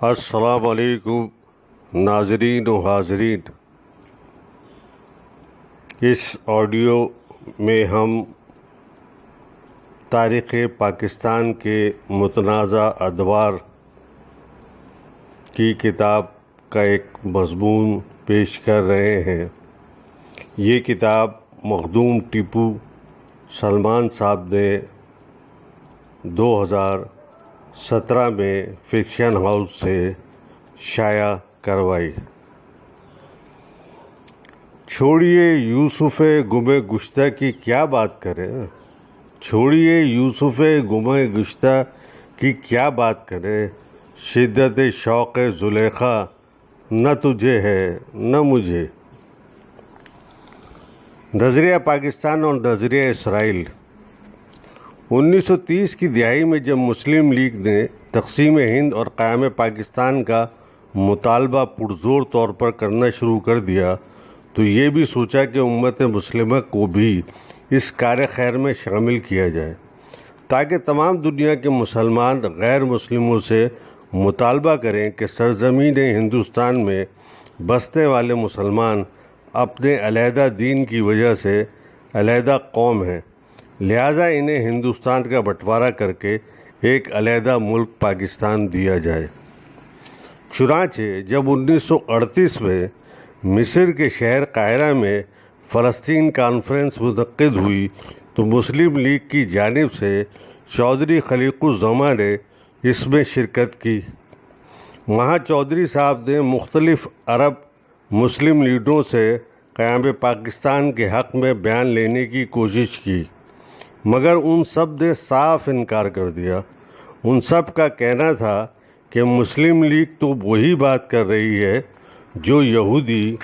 السلام علیکم ناظرین و حاضرین، اس آڈیو میں ہم تاریخ پاکستان کے متنازع ادوار کی کتاب کا ایک مضمون پیش کر رہے ہیں۔ یہ کتاب مخدوم ٹیپو سلمان صاحب نے 2017 میں فکشن ہاؤس سے شائع کروائی۔ چھوڑیے یوسف گم گشتہ کی کیا بات کریں، چھوڑیے یوسف گم گشتہ کی کیا بات کریں، شدت شوق زلیخا نہ تجھے ہے نہ مجھے۔ نظریہ پاکستان اور نظریہ اسرائیل۔ 1930 کی دہائی میں جب مسلم لیگ نے تقسیم ہند اور قیام پاکستان کا مطالبہ پرزور طور پر کرنا شروع کر دیا تو یہ بھی سوچا کہ امت مسلمہ کو بھی اس کار خیر میں شامل کیا جائے تاکہ تمام دنیا کے مسلمان غیر مسلموں سے مطالبہ کریں کہ سرزمین ہندوستان میں بسنے والے مسلمان اپنے علیحدہ دین کی وجہ سے علیحدہ قوم ہیں، لہٰذا انہیں ہندوستان کا بٹوارہ کر کے ایک علیحدہ ملک پاکستان دیا جائے۔ چنانچہ جب 1938 میں مصر کے شہر قاہرہ میں فلسطین کانفرنس منعقد ہوئی تو مسلم لیگ کی جانب سے چودھری خلیق الزماں نے اس میں شرکت کی۔ وہاں چودھری صاحب نے مختلف عرب مسلم لیڈروں سے قیام پاکستان کے حق میں بیان لینے کی کوشش کی، مگر ان سب نے صاف انکار کر دیا۔ ان سب کا کہنا تھا کہ مسلم لیگ تو وہی بات کر رہی ہے جو یہودی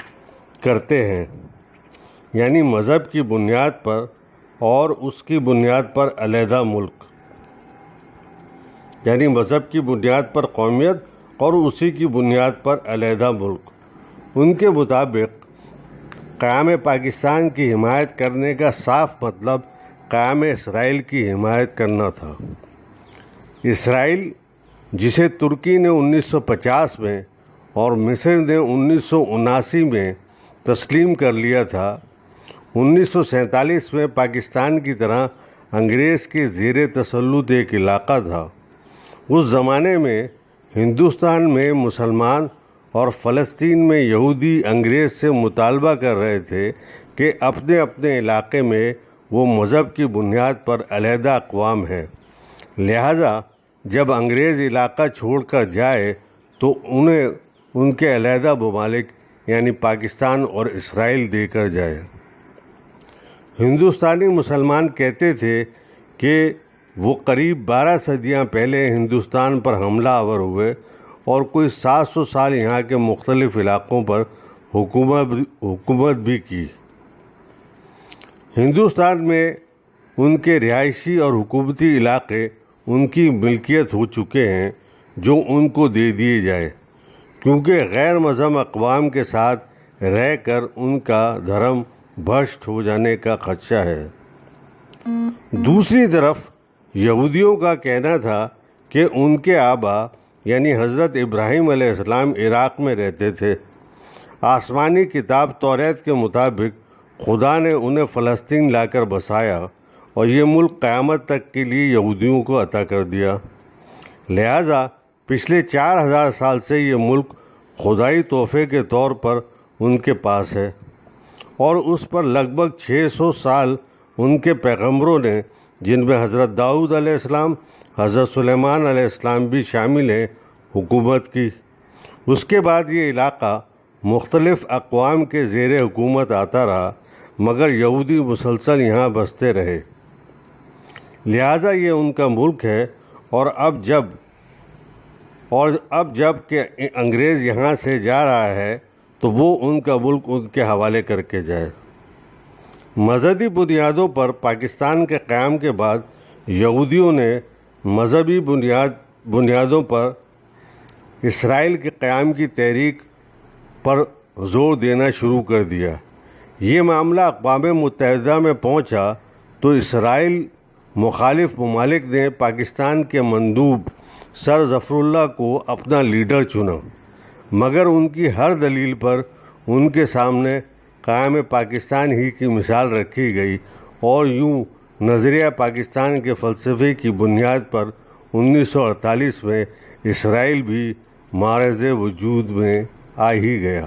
کرتے ہیں، یعنی مذہب کی بنیاد پر اور اس کی بنیاد پر علیحدہ ملک، یعنی مذہب کی بنیاد پر قومیت اور اسی کی بنیاد پر علیحدہ ملک۔ ان کے مطابق قیام پاکستان کی حمایت کرنے کا صاف مطلب قیام اسرائیل کی حمایت کرنا تھا۔ اسرائیل جسے ترکی نے 1950 میں اور مصر نے 1979 میں تسلیم کر لیا تھا، 1947 میں پاکستان کی طرح انگریز کے زیر تسلط ایک علاقہ تھا۔ اس زمانے میں ہندوستان میں مسلمان اور فلسطین میں یہودی انگریز سے مطالبہ کر رہے تھے کہ اپنے اپنے علاقے میں وہ مذہب کی بنیاد پر علیحدہ اقوام ہیں، لہٰذا جب انگریز علاقہ چھوڑ کر جائے تو انہیں ان کے علیحدہ ممالک یعنی پاکستان اور اسرائیل دے کر جائے۔ ہندوستانی مسلمان کہتے تھے کہ وہ قریب 12 صدیاں پہلے ہندوستان پر حملہ آور ہوئے اور کوئی 700 سال یہاں کے مختلف علاقوں پر حکومت بھی کی۔ ہندوستان میں ان کے رہائشی اور حکومتی علاقے ان کی ملکیت ہو چکے ہیں جو ان کو دے دیے جائے، کیونکہ غیر مذہب اقوام کے ساتھ رہ کر ان کا دھرم بھرشٹ ہو جانے کا خدشہ ہے۔ دوسری طرف یہودیوں کا کہنا تھا کہ ان کے آبا یعنی حضرت ابراہیم علیہ السلام عراق میں رہتے تھے۔ آسمانی کتاب توریت کے مطابق خدا نے انہیں فلسطین لا کر بسایا اور یہ ملک قیامت تک کے لیے یہودیوں کو عطا کر دیا، لہٰذا پچھلے 4000 سال سے یہ ملک خدائی تحفے کے طور پر ان کے پاس ہے، اور اس پر لگ بھگ 600 سال ان کے پیغمبروں نے، جن میں حضرت داؤد علیہ السلام، حضرت سلیمان علیہ السلام بھی شامل ہیں، حکومت کی۔ اس کے بعد یہ علاقہ مختلف اقوام کے زیر حکومت آتا رہا، مگر یہودی مسلسل یہاں بستے رہے، لہٰذا یہ ان کا ملک ہے۔ اور اب جب کہ انگریز یہاں سے جا رہا ہے تو وہ ان کا ملک ان کے حوالے کر کے جائے۔ مذہبی بنیادوں پر پاکستان کے قیام کے بعد یہودیوں نے مذہبی بنیادوں پر اسرائیل کے قیام کی تحریک پر زور دینا شروع کر دیا۔ یہ معاملہ اقوام متحدہ میں پہنچا تو اسرائیل مخالف ممالک نے پاکستان کے مندوب سر ظفر اللہ کو اپنا لیڈر چنا، مگر ان کی ہر دلیل پر ان کے سامنے قیام پاکستان ہی کی مثال رکھی گئی، اور یوں نظریہ پاکستان کے فلسفے کی بنیاد پر 1948 میں اسرائیل بھی معرض وجود میں آ ہی گیا۔